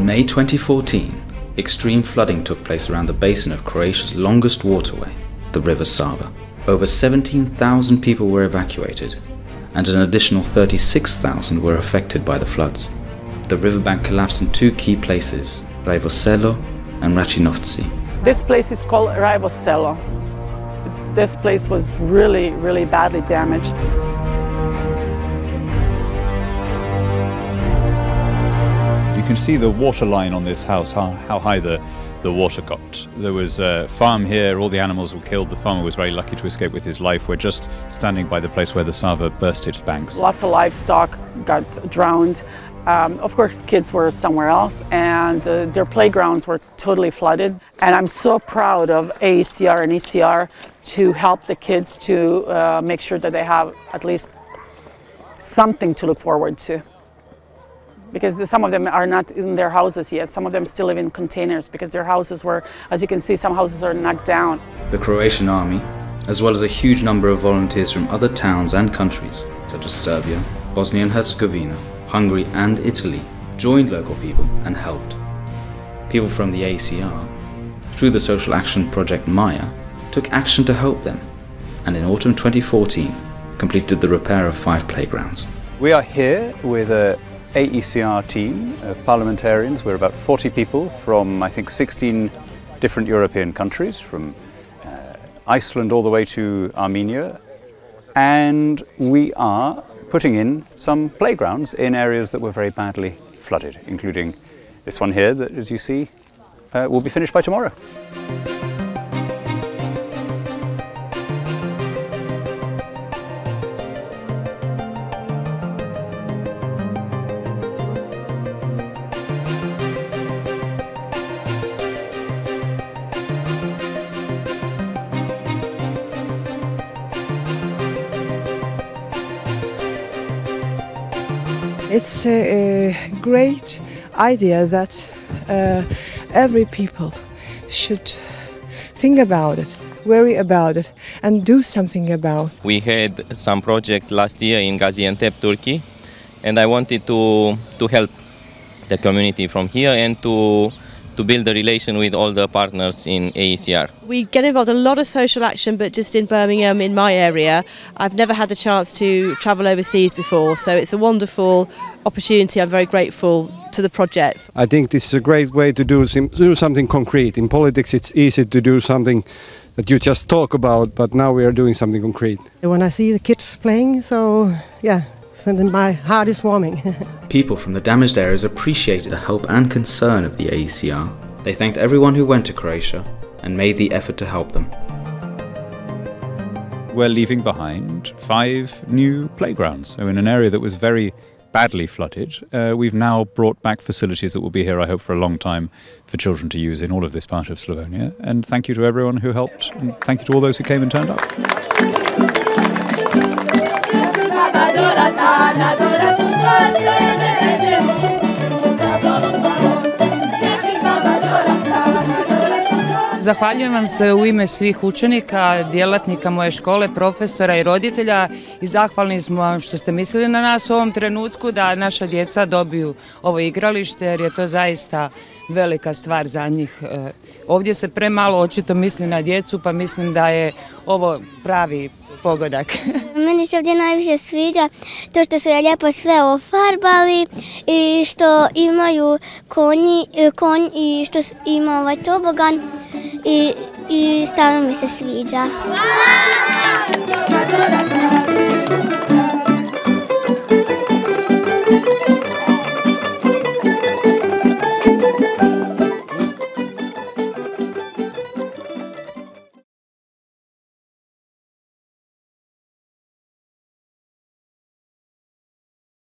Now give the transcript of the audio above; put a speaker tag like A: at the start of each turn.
A: May 2014, extreme flooding took place around the basin of Croatia's longest waterway, the river Sava. Over 17,000 people were evacuated, and an additional 36,000 were affected by the floods. The riverbank collapsed in two key places, Rajevom Selu and Rajevom.
B: This place is called Rajevom Selu. This place was really, really badly damaged.
C: You can see the water line on this house, how high the water got. There was a farm here, all the animals were killed. The farmer was very lucky to escape with his life. We're just standing by the place where the Sava burst its banks.
B: Lots of livestock got drowned. Of course, kids were somewhere else, and their playgrounds were totally flooded. And I'm so proud of AECR and ECR to help the kids to make sure that they have at least something to look forward to. Because some of them are not in their houses yet. Some of them still live in containers because their houses were, as you can see, some houses are knocked down.
A: The Croatian army, as well as a huge number of volunteers from other towns and countries, such as Serbia, Bosnia and Herzegovina, Hungary and Italy, joined local people and helped. People from the AECR, through the social action project Maja, took action to help them, and in autumn 2014, completed the repair of 5 playgrounds.
C: We are here with a AECR team of parliamentarians. We're about 40 people from, I think, 16 different European countries, from Iceland all the way to Armenia. And we are putting in some playgrounds in areas that were very badly flooded, including this one here that, as you see, will be finished by tomorrow.
D: It's a great idea that every people should think about it, worry about it, and do something about it.
E: We had some project last year in Gaziantep, Turkey, and I wanted to help the community from here and to build a relation with all the partners in AECR.
F: We get involved in a lot of social action, but just in Birmingham, in my area. I've never had the chance to travel overseas before, so it's a wonderful opportunity. I'm very grateful to the project.
G: I think this is a great way to do something concrete. In politics it's easy to do something that you just talk about, but now we are doing something concrete.
D: When I see the kids playing, so yeah, so then my heart is warming.
A: People from the damaged areas appreciated the help and concern of the AECR. They thanked everyone who went to Croatia and made the effort to help them.
C: We're leaving behind 5 new playgrounds. So in an area that was very badly flooded, we've now brought back facilities that will be here, I hope, for a long time for children to use in all of this part of Slavonia. And thank you to everyone who helped, and thank you to all those who came and turned up.
H: Zahvaljujem vam se u ime svih učenika, djelatnika moje škole, profesora i roditelja i zahvalni smo vam što ste mislili na nas u ovom trenutku da naša djeca dobiju ovo igralište jer je to zaista velika stvar za njih. Ovdje se premalo očito misli na djecu pa mislim da je ovo pravi pogodak.
I: Meni se ovdje najviše sviđa to što su lijepo sve ofarbali i što imaju konj i što ima ovaj tobogan i stvarno mi se sviđa.